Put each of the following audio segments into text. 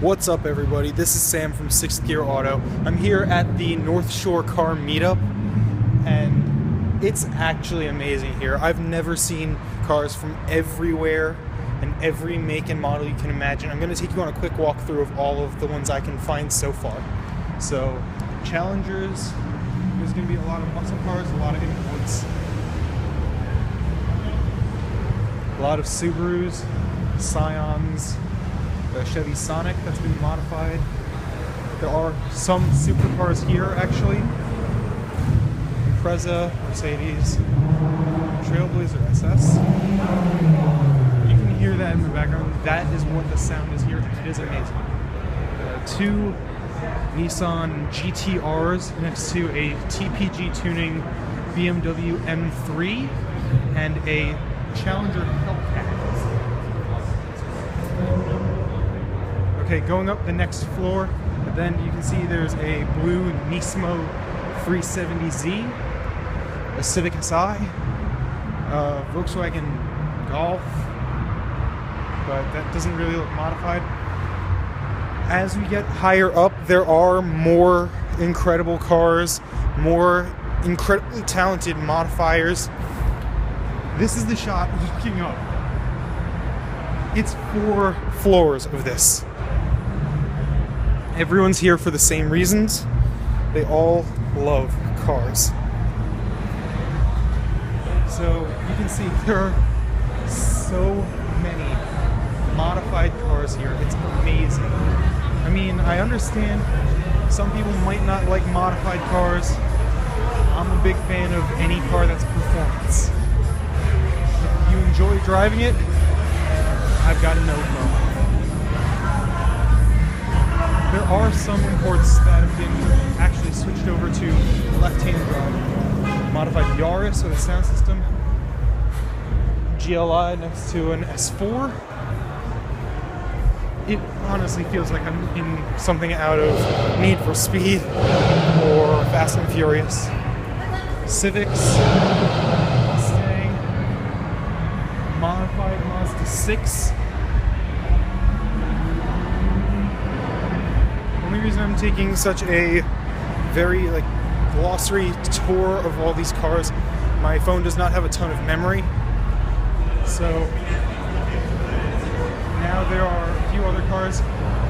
What's up, everybody? This is Sam from 6th Gear Auto. I'm here at the North Shore Car Meetup, and it's actually amazing here. I've never seen cars from everywhere and every make and model you can imagine. I'm going to take you on a quick walkthrough of all of the ones I can find so far. So, Challengers, there's going to be a lot of muscle cars, a lot of imports. A lot of Subarus, Scions, the Chevy Sonic that's been modified. There are some supercars here, actually. Impreza, Mercedes, Trailblazer SS. You can hear that in the background. That is what the sound is here, and it is amazing. Two Nissan GTRs next to a TPG tuning BMW M3 and a Challenger Hellcat. Okay, going up the next floor, then you can see there's a blue Nismo 370Z, a Civic Si, a Volkswagen Golf, but that doesn't really look modified. As we get higher up, there are more incredible cars, more incredibly talented modifiers. This is the shot looking up. It's 4 floors of this. Everyone's here for the same reasons. They all love cars. So you can see there are so many modified cars here. It's amazing. I mean, I understand some people might not like modified cars. I'm a big fan of any car that's performance. If you enjoy driving it, I've got a no problem. There are some imports that have been actually switched over to left-hand drive. Modified Yaris with a sound system. GLI next to an S4. It honestly feels like I'm in something out of Need for Speed or Fast and Furious. Civics, Mustang, modified Mazda 6. The only reason I'm taking such a very glossary tour of all these cars, my phone does not have a ton of memory. So now there are a few other cars.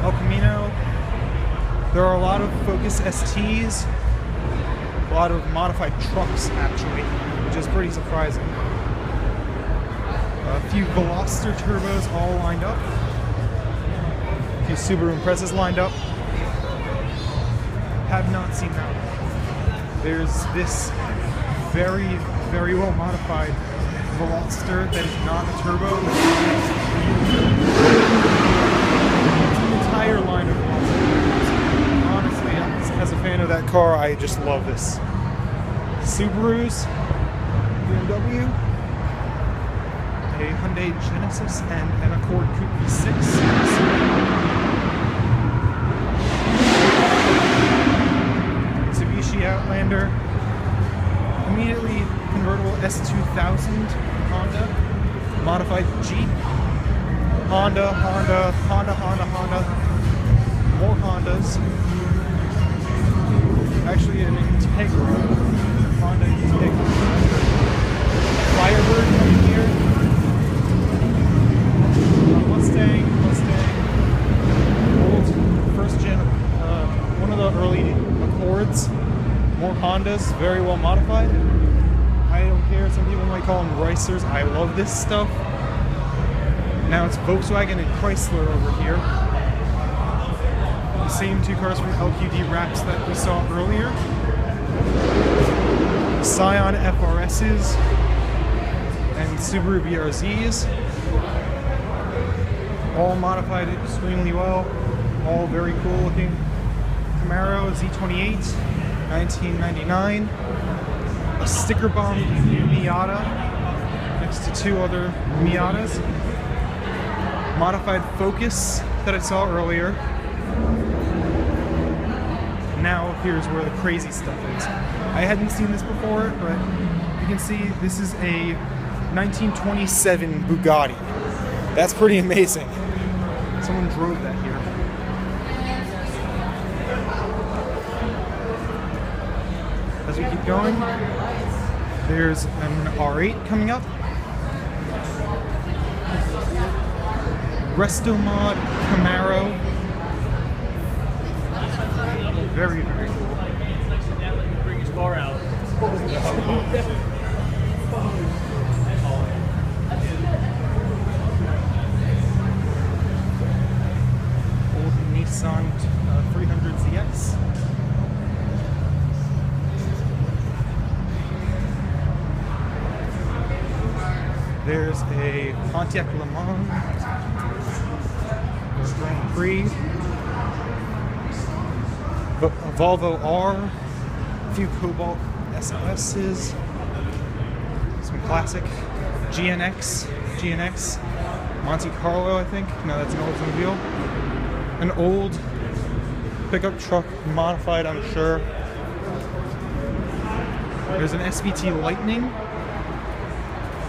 El Camino. There are a lot of Focus STs, a lot of modified trucks actually, which is pretty surprising. A few Veloster turbos all lined up. A few Subaru Imprezas lined up. Have not seen that one. There's this very, very well modified Veloster that is not a turbo. It's an entire line of Velosters. Honestly, as a fan of that car, I just love this. Subarus, BMW, a Hyundai Genesis, and an Accord Coupe V6. Outlander, immediately convertible S2000 Honda, modified Jeep, Honda, more Hondas, actually an Integra, Honda Integra, Firebird coming here, Mustang, old first gen, one of the early Accords. More Hondas, very well modified. I don't care, some people might call them Racers. I love this stuff. Now it's Volkswagen and Chrysler over here. The same 2 cars from LQD wraps that we saw earlier. Scion FRSs and Subaru BRZs. All modified extremely well. All very cool looking. Camaro Z28. 1999, a sticker bomb Miata next to 2 other Miatas, modified Focus that I saw earlier. Now here's where the crazy stuff is. I hadn't seen this before, but you can see this is a 1927 Bugatti. That's pretty amazing. Someone drove that here. keep going. There's an R8 coming up. Restomod Camaro. Very, very cool. Bring his car out. Old Nissan 300ZX. There's a Pontiac Le Mans Grand Prix, a Volvo R, a few Cobalt SLSs, some classic GNX, Monte Carlo, I think. No, that's an Oldsmobile. An old pickup truck, modified, I'm sure. There's an SVT Lightning.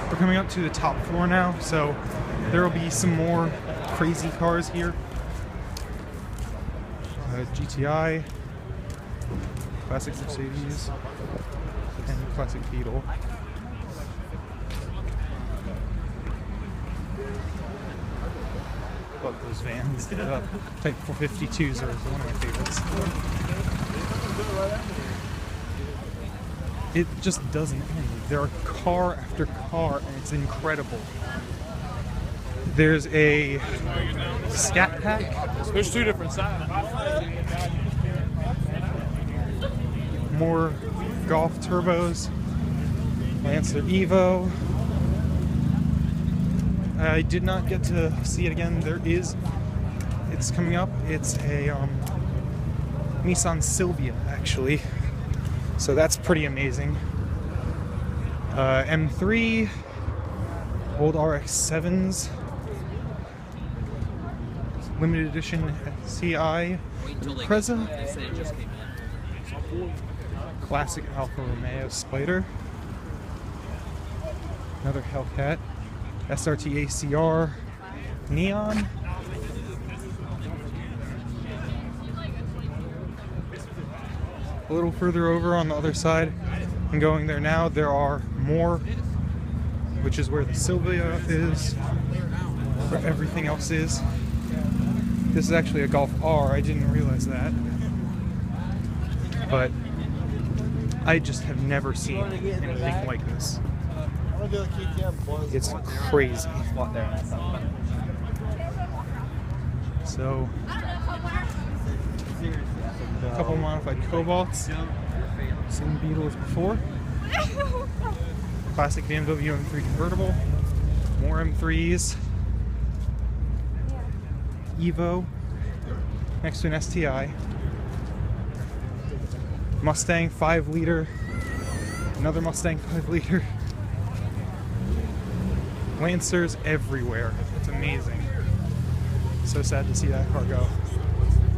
We're coming up to the top floor now, so there will be some more crazy cars here. GTI, classic Mercedes, and classic Beetle. Love those vans. Type 452s are one of my favorites. It just doesn't end. There are car after car, and it's incredible. There's a Scat Pack. There's two different sides. More Golf turbos. Lancer Evo. I did not get to see it again. It's coming up. It's a Nissan Silvia, actually. So that's pretty amazing. M3, old RX-7s, limited edition CI Impreza, classic Alfa Romeo Spider, another Hellcat, SRT ACR Neon, a little further over on the other side. I'm going there now. There are more, which is where the Silvia is, where everything else is. This is actually a Golf R. I didn't realize that. But I just have never seen anything like this. It's crazy. So, a couple modified Cobalts, same Beetles before. Classic BMW M3 convertible, more M3s, Evo, next to an STI, Mustang 5-liter, another Mustang 5-liter, Lancers everywhere. It's amazing. So sad to see that car go.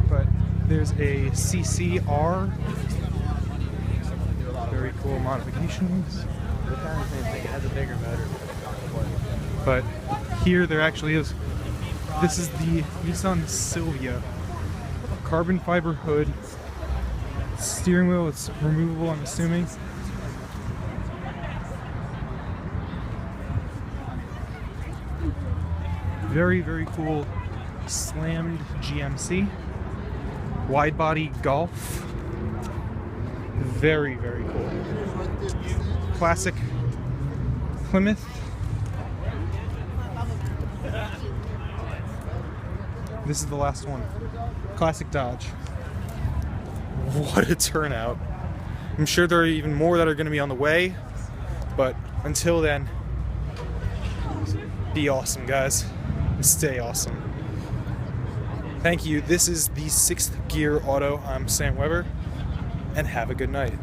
But there's a CCR. Very cool modifications. They're kind of the same thing. It has a bigger motor. But here there actually is. This is the Nissan Silvia. Carbon fiber hood. Steering wheel, it's removable, I'm assuming. Very, very cool slammed GMC. Wide body Golf. Very, very cool. Classic Plymouth. This is the last one. Classic Dodge. What a turnout. I'm sure there are even more that are going to be on the way, but until then, be awesome, guys. Stay awesome. Thank you. This is the 6th Gear Auto. I'm Sam Weber, and have a good night.